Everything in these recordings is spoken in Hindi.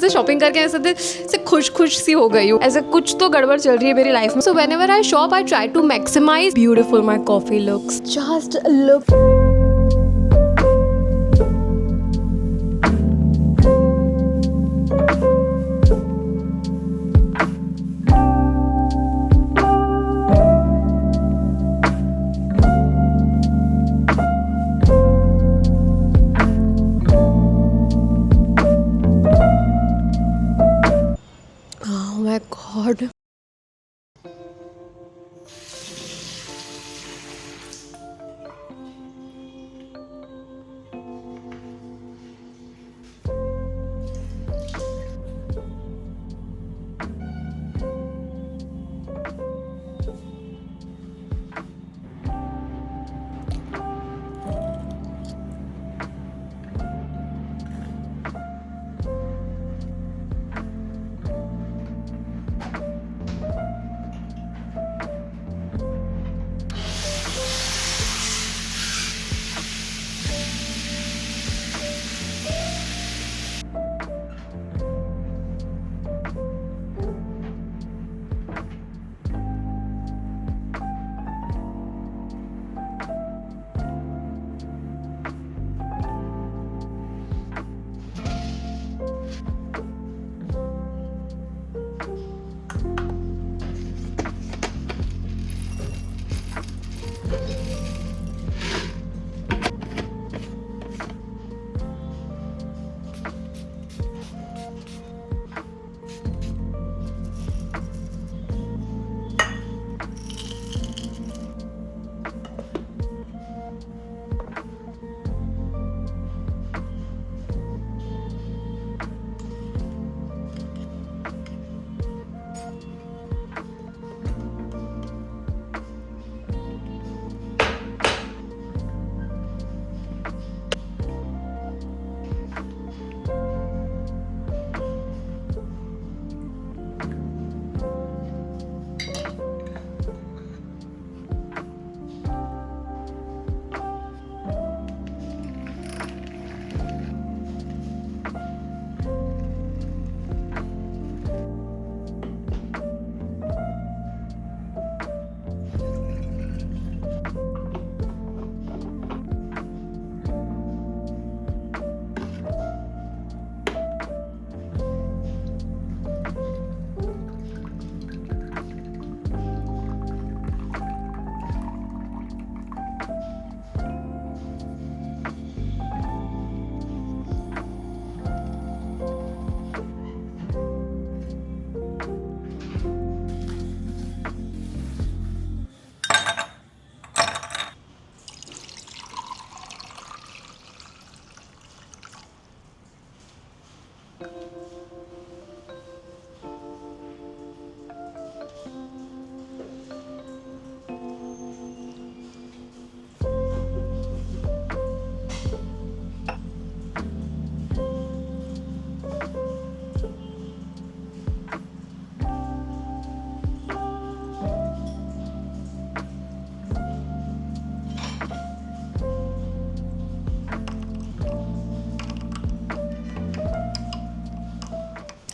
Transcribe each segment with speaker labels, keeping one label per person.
Speaker 1: ऐसे शॉपिंग करके ऐसे खुश सी हो गई हूँ, ऐसे कुछ तो गड़बड़ चल रही है मेरी लाइफ में। So whenever I shop I try to maximise beautiful my coffee looks. Just look. Oh my god.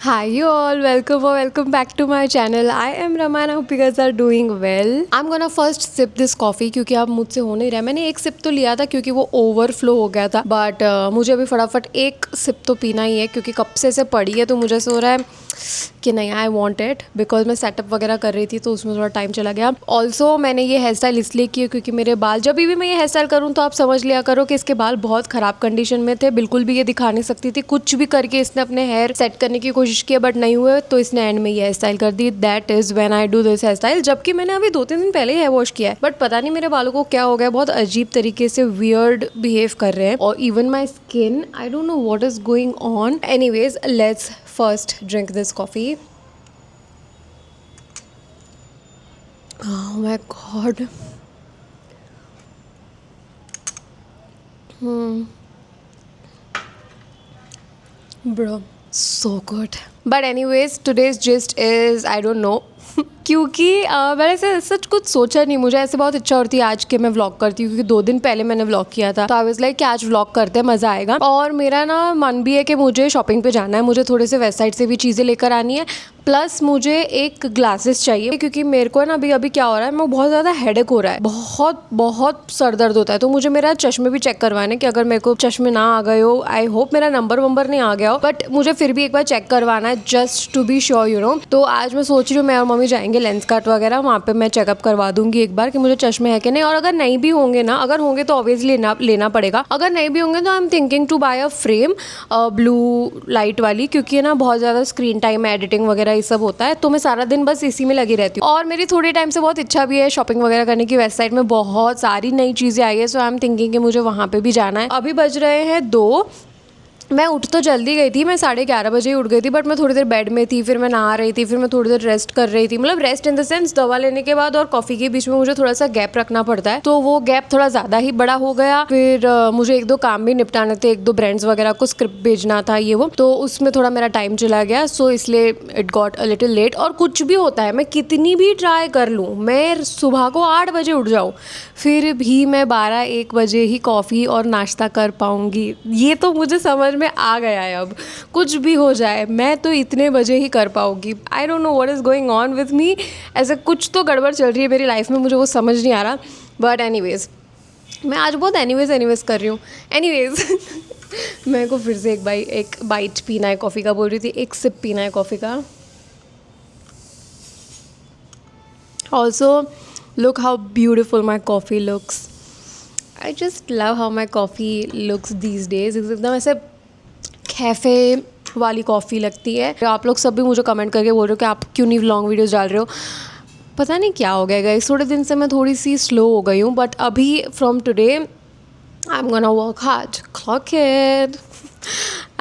Speaker 1: Hi you all, welcome or welcome back to my channel. I am Rama and I hope you guys are doing well. I'm gonna first sip this coffee क्योंकि अब मुझसे हो नहीं रहा है। मैंने एक सिप तो लिया था क्योंकि वो ओवरफ्लो हो गया था, बट मुझे अभी फटाफट एक सिप तो पीना ही है क्योंकि कब से पड़ी है तो मुझे ऐसे हो रहा है कि नहीं, आई वॉन्ट इट, बिकॉज मैं सेटअप वगैरह कर रही थी तो उसमें थोड़ा टाइम चला गया। ऑल्सो मैंने ये हेयर स्टाइल इसलिए की क्योंकि मेरे बाल, जब भी मैं ये हेयर स्टाइल करूँ तो आप समझ लिया करो कि इसके बाल बहुत ख़राब कंडीशन में थे, बिल्कुल भी ये दिखा नहीं सकती थी। कुछ भी करके इसने अपने हेयर सेट करने की कोशिश की बट नहीं हुए, तो इसने एंड में ये हेयर स्टाइल कर दी। That is when I do this hairstyle. जबकि मैंने अभी 2-3 दिन पहले ही हेयर वॉश किया है, बट पता नहीं मेरे बालों को क्या हो गया, बहुत अजीब तरीके से वियर्ड बिहेव कर रहे हैं। और even my skin, I don't know what is going on. Anyways, let's first drink this coffee. Oh my god. Bro, so good. But anyways, today's gist is, I don't know. क्योंकि मैंने ऐसे सच कुछ सोचा नहीं, मुझे ऐसे बहुत इच्छा होती है आज के मैं व्लॉग करती हूँ, क्योंकि 2 दिन पहले मैंने व्लॉग किया था, तो आई वाज लाइक कि आज व्लॉग करते हैं, मज़ा आएगा। और मेरा ना मन भी है कि मुझे शॉपिंग पे जाना है, मुझे थोड़े से वेस्ट साइड से भी चीज़ें लेकर आनी है, प्लस मुझे एक ग्लासेस चाहिए, क्योंकि मेरे को है ना अभी अभी क्या हो रहा है, मैं बहुत ज़्यादा हेडेक हो रहा है, बहुत बहुत सर दर्द होता है, तो मुझे मेरा चश्मे भी चेक करवाने कि अगर मेरे को चश्मे ना आ गए हो, आई होप मेरा नंबर वंबर नहीं आ गया हो, बट मुझे फिर भी एक बार चेक करवाना है just to be sure you know. तो आज मैं सोच रही हूँ मैं और मम्मी जाएंगे लेंस कार्ट वगैरह, वहाँ पे मैं चेकअप करवा दूंगी एक बार कि मुझे चश्मे है कि नहीं, और अगर नहीं भी होंगे ना, अगर होंगे तो ऑब्वियसली लेना पड़ेगा, अगर नहीं भी होंगे तो I am thinking to buy a frame blue light वाली, क्योंकि है ना बहुत ज़्यादा स्क्रीन टाइम एडिटिंग वगैरह ये सब होता है, तो मैं सारा दिन बस इसी में लगी रहती हूँ। और मेरी थोड़ी टाइम से बहुत इच्छा भी है शॉपिंग वगैरह करने की, वेस्ट साइड में बहुत सारी नई चीज़ें आई है, सो आई एम थिंकिंग कि मुझे वहाँ पे भी जाना है। अभी बज रहे हैं 2, मैं उठ तो जल्दी गई थी, मैं 11:30 बजे ही उठ गई थी, बट मैं थोड़ी देर बेड में थी, फिर मैं नहा रही थी, फिर मैं थोड़ी देर रेस्ट कर रही थी, मतलब रेस्ट इन द सेंस दवा लेने के बाद और कॉफ़ी के बीच में मुझे थोड़ा सा गैप रखना पड़ता है, तो वो गैप थोड़ा ज़्यादा ही बड़ा हो गया। फिर मुझे 1-2 काम भी निपटाने थे, 1-2 ब्रांड्स वगैरह को स्क्रिप्ट भेजना था ये वो, तो उसमें थोड़ा मेरा टाइम चला गया, सो इसलिए it got a little late. और कुछ भी होता है, मैं कितनी भी ट्राई कर लूँ, मैं सुबह को 8 बजे उठ जाऊँ, फिर भी मैं 12-1 बजे ही कॉफ़ी और नाश्ता कर पाऊँगी, ये तो मुझे समझ में आ गया है। अब कुछ भी हो जाए मैं तो इतने बजे ही कर पाऊँगी। आई don't know what is going on with me, ऐसे कुछ तो गड़बड़ चल रही है मेरी लाइफ में, मुझे वो समझ नहीं आ रहा, बट एनीवेज मैं आज बहुत एनीवेज कर रही हूँ। एनीवेज मेरे को फिर से एक बाइट पीना है कॉफ़ी का, बोल रही थी एक सिप पीना है कॉफ़ी का। Also look how beautiful my coffee looks. I just love how my coffee looks these days. एकदम ऐसे कैफ़े वाली कॉफ़ी लगती है। आप लोग सब भी मुझे कमेंट करके बोल रहे हो कि आप क्यों नहीं लॉन्ग वीडियोस डाल रहे हो, पता नहीं क्या हो गया गाइस, थोड़े दिन से मैं थोड़ी सी स्लो हो गई हूँ, बट अभी from today I'm gonna work hard. Clock it.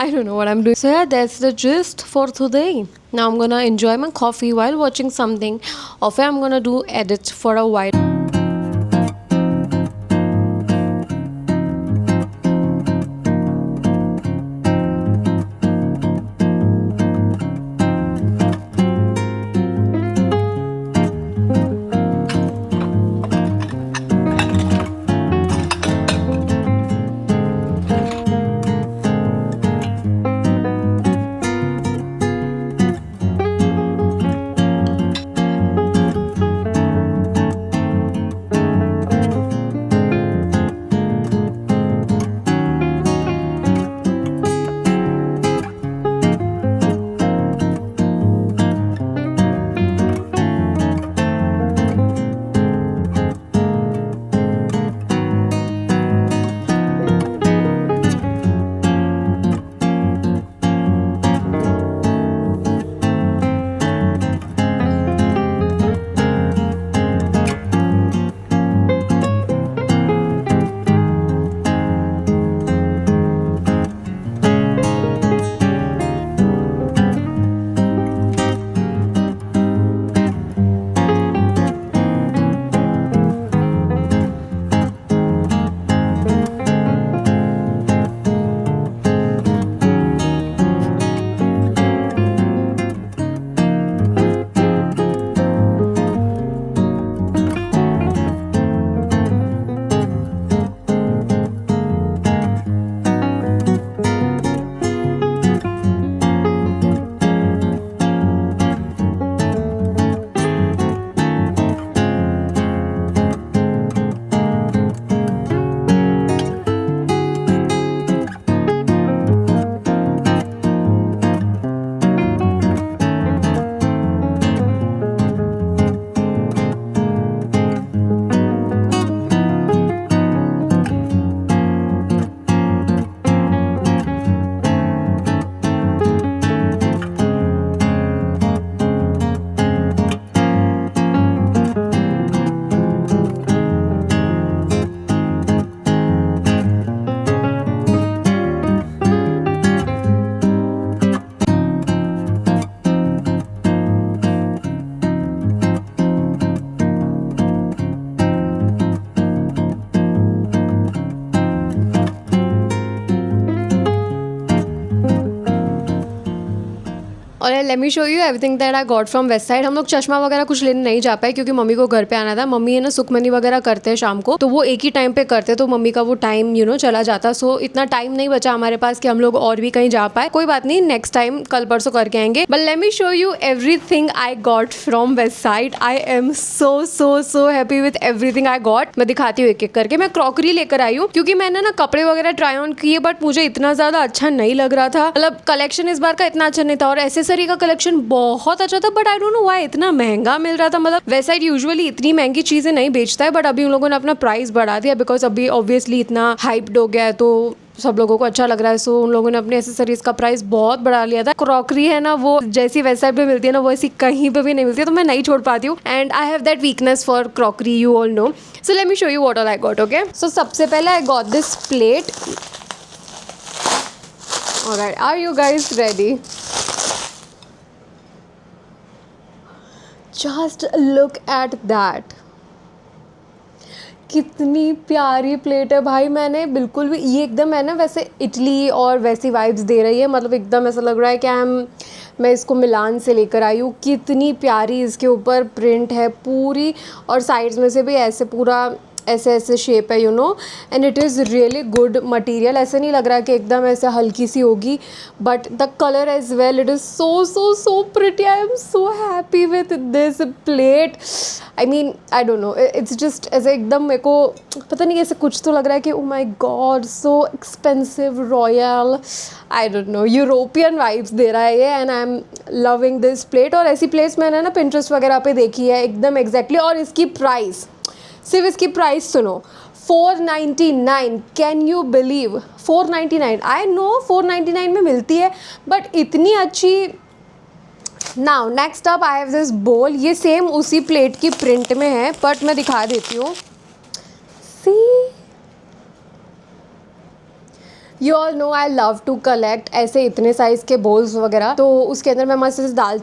Speaker 1: I don't know what I'm doing. So yeah, that's the gist for today. Now I'm gonna enjoy my coffee while watching something, or I'm gonna do edits for a while. और late me show you everything that I got from west side. हम लोग चश्मा वगैरह कुछ लेने नहीं जा पाए क्योंकि मम्मी को घर पे आना था। मम्मी है ना सुखमनी वगैरह करते हैं शाम को, तो वो एक ही टाइम पे करते, तो मम्मी का वो टाइम चला जाता। सो इतना टाइम नहीं बचा हमारे पास कि हम लोग और भी कहीं जा पाए। कोई बात नहीं, नेक्स्ट टाइम कल परसों करके आएंगे। But let me show you everything I got from west side. I am so happy with everything I got. मैं दिखाती हूँ एक एक करके। मैं क्रॉकरी लेकर आई हूँ क्योंकि मैंने ना कपड़े वगैरह ट्राई ऑन किए, बट मुझे इतना ज्यादा अच्छा नहीं लग रहा था। मतलब कलेक्शन इस बार का इतना अच्छा नहीं था, और एसेसरी का कलेक्शन बहुत अच्छा था, but I don't know why इतना महंगा मिल रहा था। मतलब वेस्ट साइड यूजुअली इतनी महंगी चीजें नहीं बेचता है, बट अभी उन लोगों ने अपना प्राइस बढ़ा दिया बिकॉज अभी ऑब्वियसली इतना हाइप्ड हो गया है, तो सब लोगों को अच्छा लग रहा है। सो उन लोगों ने अपने एसेसरीज का प्राइस बहुत बढ़ा लिया था। क्रॉकरी है ना, वो जैसी वेस्ट साइड पे मिलती है ना, वो ऐसी कहीं पे भी नहीं मिलती है, तो मैं नहीं छोड़ पाती हूँ। And I have that weakness for crockery, you all know. So let me show you what all I got. Okay, so सबसे पहले I got this plate. Alright, are you guys ready? Just look at that, कितनी प्यारी प्लेट है भाई। मैंने बिल्कुल भी ये एकदम है ना वैसे इटली और वैसी वाइब्स दे रही है। मतलब एकदम ऐसा लग रहा है कि मैं इसको मिलान से लेकर आई हूँ। कितनी प्यारी इसके ऊपर प्रिंट है पूरी, और साइड्स में से भी ऐसे पूरा ऐसे शेप है and it is really good material. ऐसे नहीं लग रहा कि एकदम ऐसे हल्की सी होगी, but the colour as well, it is so pretty. I am so happy with this plate. I mean I don't know, it's just ऐसे एकदम मेरे को पता नहीं ऐसे कुछ तो लग रहा है कि oh my God, so expensive, royal, I don't know, European vibes दे रहा है ये। And I am loving this plate. और ऐसी प्लेट्स मैंने ना पिंटरेस्ट वगैरह पे देखी है एकदम एग्जैक्टली। और इसकी प्राइस, सिर्फ इसकी प्राइस सुनो, 499। Can you believe? 499। I know 499 में मिलती है, बट इतनी अच्छी। Now next up I have this बोल। ये सेम उसी प्लेट की प्रिंट में है, बट मैं दिखा देती हूँ। See, you all know I love to collect ऐसे इतने साइज़ के बोल्स वगैरह। तो उसके अंदर मैं मस्त दाल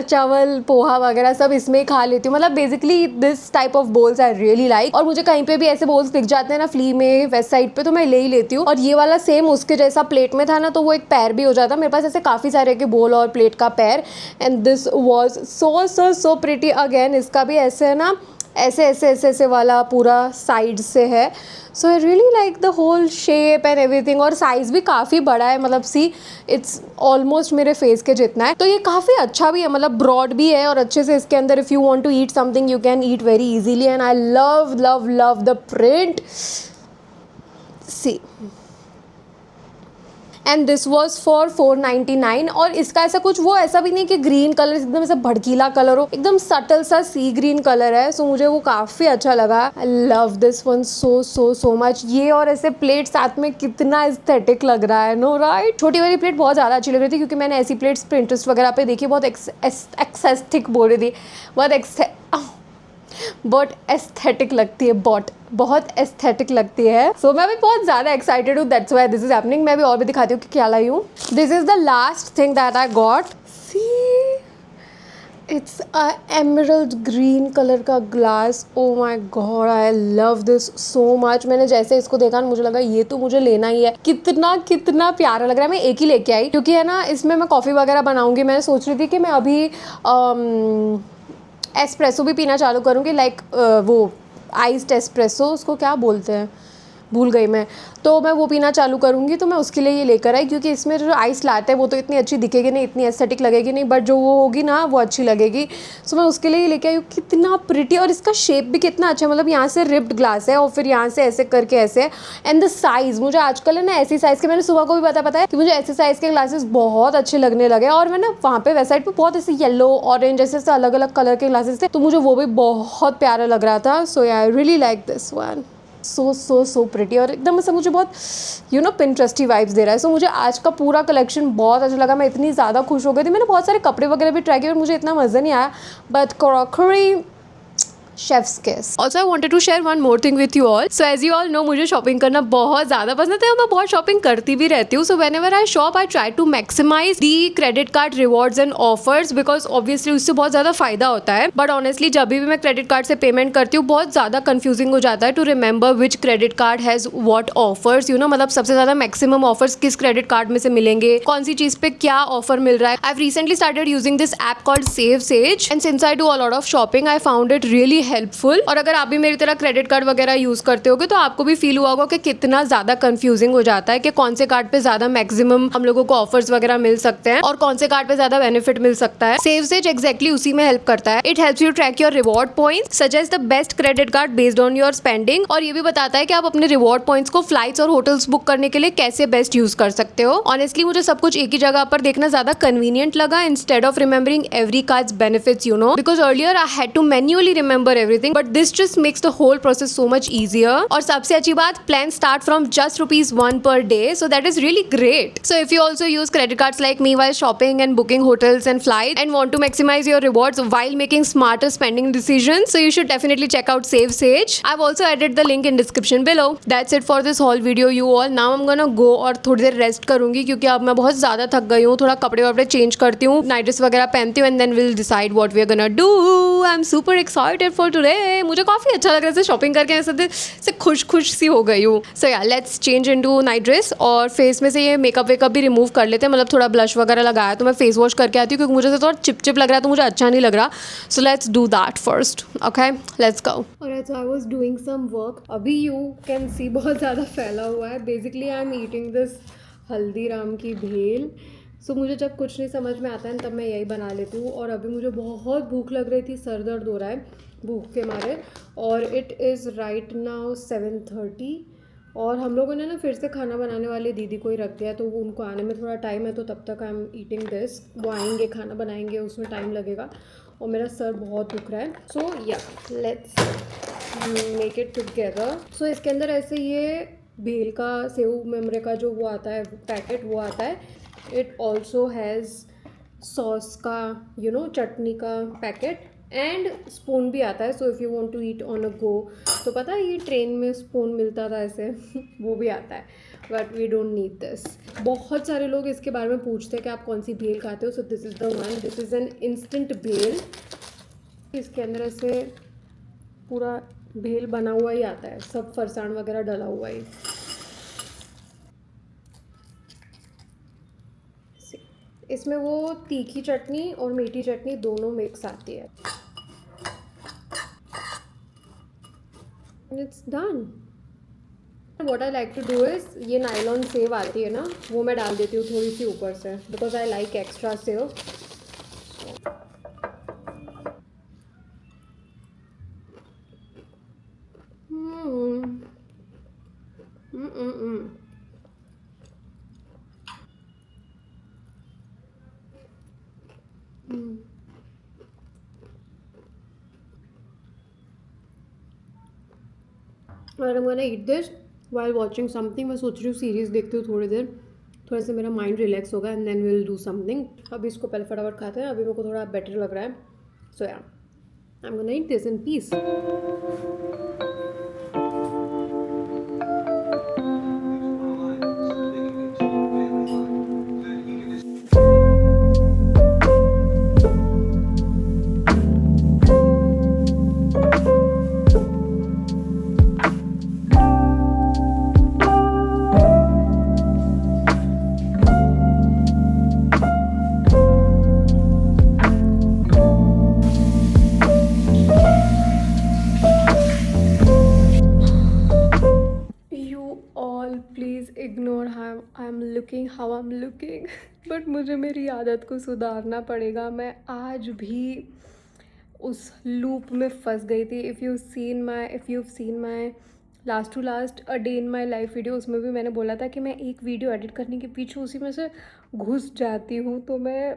Speaker 1: चावल पोहा वगैरह सब इसमें ही खा लेती हूँ। मतलब basically this type of bowls I really like. और मुझे कहीं पे भी ऐसे बोल्स दिख जाते हैं ना फ्ली में वेस्ट साइड पे, तो मैं ले ही लेती हूँ। और ये वाला सेम उसके जैसा प्लेट में था ना, तो वो एक पैर भी हो जाता। मेरे पास ऐसे काफ़ी सारे के बोल और प्लेट का पैर, and this was so pretty. Again इसका भी ऐसे है ना, ऐसे वाला पूरा साइड से है। So I really like the whole shape and everything. और साइज़ भी काफ़ी बड़ा है, मतलब सी इट्स ऑलमोस्ट मेरे फेस के जितना है। तो ये काफ़ी अच्छा भी है, मतलब ब्रॉड भी है, और अच्छे से इसके अंदर if you want to eat something you can eat very easily. And I love the print, see. And this was for 499। और इसका ऐसा कुछ वो ऐसा भी नहीं कि ग्रीन कलर एकदम ऐसा भड़कीला कलर हो, एकदम सटल सा सी ग्रीन कलर है। सो मुझे वो काफ़ी अच्छा लगा। आई love this one so much. ये और ऐसे प्लेट साथ में कितना एस्थेटिक लग रहा है, नो राइट? छोटी वाली प्लेट बहुत ज़्यादा अच्छी लग रही थी क्योंकि मैंने ऐसी प्लेट्स पिंटरेस्ट वगैरह पे देखी, बहुत एक्सेस्टिक बोल रही थी, बहुत एस्थेटिक लगती है, बहुत एस्थेटिक लगती है। सो मैं भी बहुत ज़्यादा एक्साइटेड हूँ, that's why this is happening. मैं भी और भी दिखाती हूँ कि क्या लाई हूँ। This is the last thing that I got. See, it's a emerald green colour का glass. Oh my God, I love this so much. मैंने जैसे इसको देखा ना, मुझे लगा ये तो मुझे लेना ही है। कितना प्यारा लग रहा है। मैं एक ही लेके आई क्योंकि है ना इसमें मैं कॉफ़ी वगैरह बनाऊंगी। मैंने सोच रही थी कि मैं अभी एस्प्रेसो भी पीना चालू करूँगी, लाइक वो आइस्ड एस्प्रेसो, उसको क्या बोलते हैं भूल गई मैं। तो मैं वो पीना चालू करूँगी, तो मैं उसके लिए ये लेकर आई क्योंकि इसमें जो आइस लाते हैं वो तो इतनी अच्छी दिखेगी नहीं, इतनी एस्थेटिक लगेगी नहीं, बट जो वो होगी ना वो अच्छी लगेगी। सो मैं उसके लिए ये लेके आई हूँ। कितना प्रिटी, और इसका शेप भी कितना अच्छा है। मतलब यहाँ से रिप्ड ग्लास है और फिर यहाँ से ऐसे करके ऐसे। एंड द साइज़, मुझे आजकल है ना ऐसी साइज़ के, मैंने सुबह को भी पता है कि मुझे ऐसे साइज़ के ग्लासेस बहुत अच्छे लगने लगे। और मैं ना वहाँ पे वेबसाइट पर बहुत ऐसे येलो ऑरेंज ऐसे अलग अलग कलर के ग्लासेस थे, तो मुझे वो भी बहुत प्यारा लग रहा था। So I really like this one, so pretty. और एकदम से मुझे बहुत पिंटरेस्टी वाइब्स दे रहा है। सो मुझे आज का पूरा कलेक्शन बहुत अच्छा लगा। मैं इतनी ज़्यादा खुश हो गई थी। मैंने बहुत सारे कपड़े वगैरह भी ट्राई किए, मुझे इतना मज़ा नहीं आया, but crockery chef's kiss. Also I wanted to share one more thing with you all. So as you all know, मुझे शॉपिंग करना बहुत ज़्यादा पसंद है और मैं बहुत शॉपिंग करती भी रहती हूँ। So whenever I shop I try to maximise the credit card rewards and offers, because obviously उससे बहुत ज़्यादा फायदा होता है। बट ऑनेस्टली जब भी मैं क्रेडिट कार्ड से पेमेंट करती हूँ बहुत ज़्यादा कंफ्यूजिंग हो जाता है to remember which credit card has what offers, you know, मतलब सबसे ज़्यादा मैक्सिमम ऑफर्स किस क्रेडिट कार्ड में से मिलेंगे, कौन सी चीज़ पे क्या ऑफर मिल रहा है। I have recently started using this app called save says and since I do a lot of shopping I found it really helpful. और अगर आप भी मेरी तरह क्रेडिट कार्ड वगैरह यूज करते होगे तो आपको भी फील हुआ होगा कि कितना ज्यादा कंफ्यूजिंग हो जाता है कि कौन से कार्ड पे ज्यादा मैक्सिमम हम लोगों को ऑफर्स वगैरह मिल सकते हैं और कौन से कार्ड पे ज्यादा बेनिफिट मिल सकता है। सेव सेज एग्जैक्टली उसी में हेल्प करता है। It helps you track your reward points, suggest the best credit card based on your spending, और ये भी बताता है कि आप अपने रिवॉर्ड पॉइंट्स को फ्लाइट्स और होटल्स बुक करने के लिए कैसे बेस्ट यूज कर सकते हो। ऑनेस्टली मुझे सब कुछ एक ही जगह पर देखना ज्यादा कन्वीनियंट लगा instead of remembering every card's benefits, you know, because earlier I had to manually remember everything, but this just makes the whole process so much easier. और सबसे अच्छी बात, plan start from just ₹1 per day, so that is really great. So if you also use credit cards like me while shopping and booking hotels and flights and want to maximize your rewards while making smarter spending decisions, so you should definitely check out Save Sage. I've also added the link in description below. That's it for this whole video you all. Now I'm gonna go और थोड़ी देर रेस्ट करूंगी क्योंकि अब मैं बहुत ज़्यादा थक गई हूँ। थोड़ा कपड़े वपड़े चेंज करती हूँ, नाइट ड्रेस वगैरह पहनती हूँ, and then will decide what we are gonna do. I am super excited for today. मुझे काफ़ी अच्छा लग रहा है शॉपिंग करके, ऐसे खुश सी हो गई हूँ। सो या let's change into night dress और फेस में से ये मेकअप वेकअप भी रिमूव कर लेते हैं। मतलब थोड़ा ब्लश वगैरह लगाया तो मैं फेस वॉश करके आती हूँ क्योंकि मुझे थोड़ा चिपचिप लग रहा है तो मुझे अच्छा नहीं लग रहा। So let's do that first, okay, let's go. Alright, so I was doing some work. अभी यू कैन सी बहुत ज़्यादा फैला हुआ है। Basically I am eating this Haldiram की भेल। सो मुझे जब कुछ नहीं समझ में आता है तब मैं यही बना लेती हूँ। और अभी मुझे बहुत भूख लग रही थी, सर दर्द हो रहा है भूख के मारे। और इट इज़ राइट नाउ 7:30 और हम लोगों ने ना फिर से खाना बनाने वाले दीदी को ही रख दिया, तो वो उनको आने में थोड़ा टाइम है, तो तब तक आई एम ईटिंग दिस। वो आएंगे, खाना बनाएंगे, उसमें टाइम लगेगा और मेरा सर बहुत दुख रहा है। सो या लेट्स मेक इट टुगेदर। सो इसके अंदर ऐसे ये भेल का सेव मेमरे का जो वो आता है पैकेट, वो आता है। इट ऑल्सो हैज़ सॉस का, यू नो, चटनी का पैकेट एंड स्पून भी आता है। So if you want to eat on a go, तो पता है ये ट्रेन में स्पून मिलता था ऐसे वो भी आता है, but we don't need this. बहुत सारे लोग इसके बारे में पूछते हैं कि आप कौन सी भेल खाते हो। So this is the one, this is an instant भेल। इसके अंदर ऐसे पूरा भेल बना हुआ ही आता है, सब फरसाण वगैरह डला हुआ ही। इसमें वो तीखी चटनी और मीठी चटनी दोनों मिक्स आती है। It's done. What I like to do is, ये नायलॉन सेव आती है ना, वो मैं डाल देती हूँ थोड़ी सी ऊपर से, because I like extra save. और I'm gonna eat this while watching something। मैं सोच रही हूँ सीरीज़ देखती हूँ थोड़ी देर, थोड़ा सा मेरा माइंड रिलैक्स होगा and then will do something. अभी इसको पहले फटाफट खाते हैं, अभी मेरे को थोड़ा बेटर लग रहा है। सो या I am gonna eat this in peace. Please ignore I am looking how I am looking, but मुझे मेरी आदत को सुधारना पड़ेगा। मैं आज भी उस लूप में फंस गई थी। If you seen my last to last a day in my life video, उसमें भी मैंने बोला था कि मैं एक वीडियो एडिट करने के पीछे उसी में से घुस जाती हूँ, तो मैं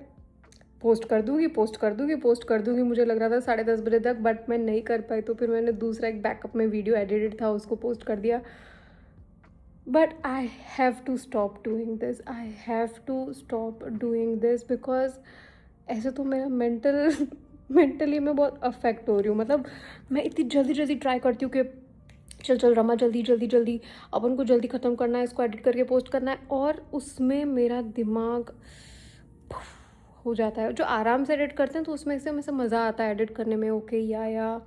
Speaker 1: पोस्ट कर दूँगी। मुझे लग रहा था 10:30 बजे तक, बट मैं नहीं कर पाई, तो फिर मैंने दूसरा एक बैकअप में वीडियो एडिटेड था उसको पोस्ट कर दिया। But I have to stop doing this because ऐसे तो मेरा मेंटल मेंटली मैं बहुत अफेक्ट हो रही हूँ। मतलब मैं इतनी जल्दी जल्दी ट्राई करती हूँ कि चल चल रमा, जल्दी जल्दी जल्दी अपन को जल्दी ख़त्म करना है, इसको एडिट करके पोस्ट करना है, और उसमें मेरा दिमाग हो जाता है। जो आराम से एडिट करते हैं तो उसमें से मज़ा आता है एडिट करने में। ओके या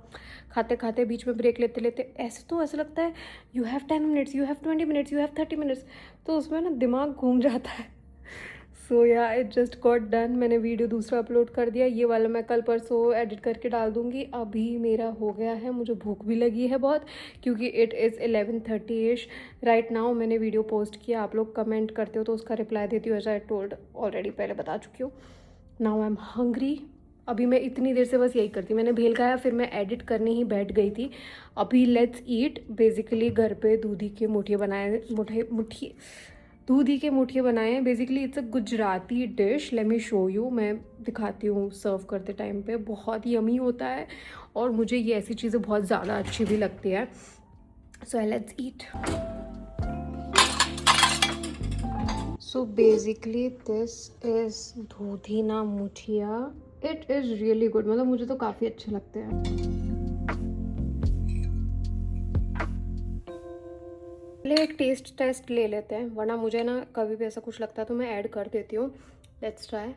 Speaker 1: खाते खाते बीच में ब्रेक लेते लेते, ऐसे तो ऐसा लगता है you have 10 minutes, you have 20 minutes, you have 30 minutes, तो उसमें ना दिमाग घूम जाता है। सो या इट जस्ट गॉट डन। मैंने वीडियो दूसरा अपलोड कर दिया, ये वाला मैं कल परसों एडिट करके डाल दूँगी। अभी मेरा हो गया है, मुझे भूख भी लगी है बहुत, क्योंकि इट इज़ 11:30 राइट नाउ। मैंने वीडियो पोस्ट किया, आप लोग कमेंट करते हो तो उसका रिप्लाई देती हूँ, एज आई टोल्ड ऑलरेडी, पहले बता चुकी हूँ। Now I am hungry. अभी मैं इतनी देर से बस यही करती, मैंने भेल खाया, फिर मैं एडिट करने ही बैठ गई थी। अभी लेट्स ईट। बेसिकली घर पे दूधी के मुठिए बनाए, मुठिए दूधी के मुठिए बनाए हैं। Basically it's a Gujarati dish, late me show you. मैं दिखाती हूँ सर्व करते टाइम पे, बहुत यमी होता है और मुझे ये ऐसी चीज़ें बहुत ज़्यादा अच्छी भी लगती है। So let's eat. So basically this is dudhi na muthia. It is really good, मतलब मुझे तो काफ़ी अच्छे लगते हैं। पहले एक टेस्ट टेस्ट ले लेते हैं, वरना मुझे ना कभी भी ऐसा कुछ लगता है तो मैं ऐड कर देती हूँ। Let's try.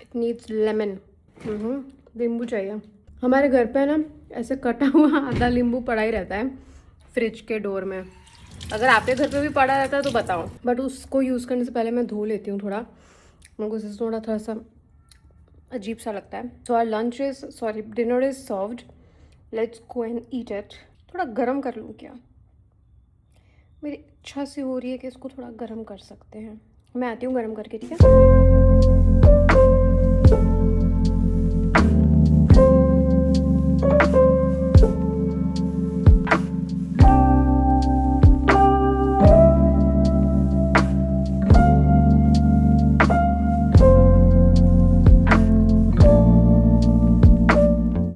Speaker 1: It needs lemon. नींबू चाहिए। हमारे घर पे ना ऐसे कटा हुआ आधा नींबू पड़ा ही रहता है फ्रिज के डोर में। अगर आपके घर पे भी पड़ा रहता है तो बताओ, बट उसको यूज़ करने से पहले मैं धो लेती हूँ थोड़ा, मेरे को उससे थोड़ा सा अजीब सा लगता है। So our lunch is, sorry dinner is served, let's go and eat it. थोड़ा गर्म कर लूँ क्या? मेरी इच्छा से हो रही है कि इसको थोड़ा गर्म कर सकते हैं। मैं आती हूँ गर्म करके, ठीक है?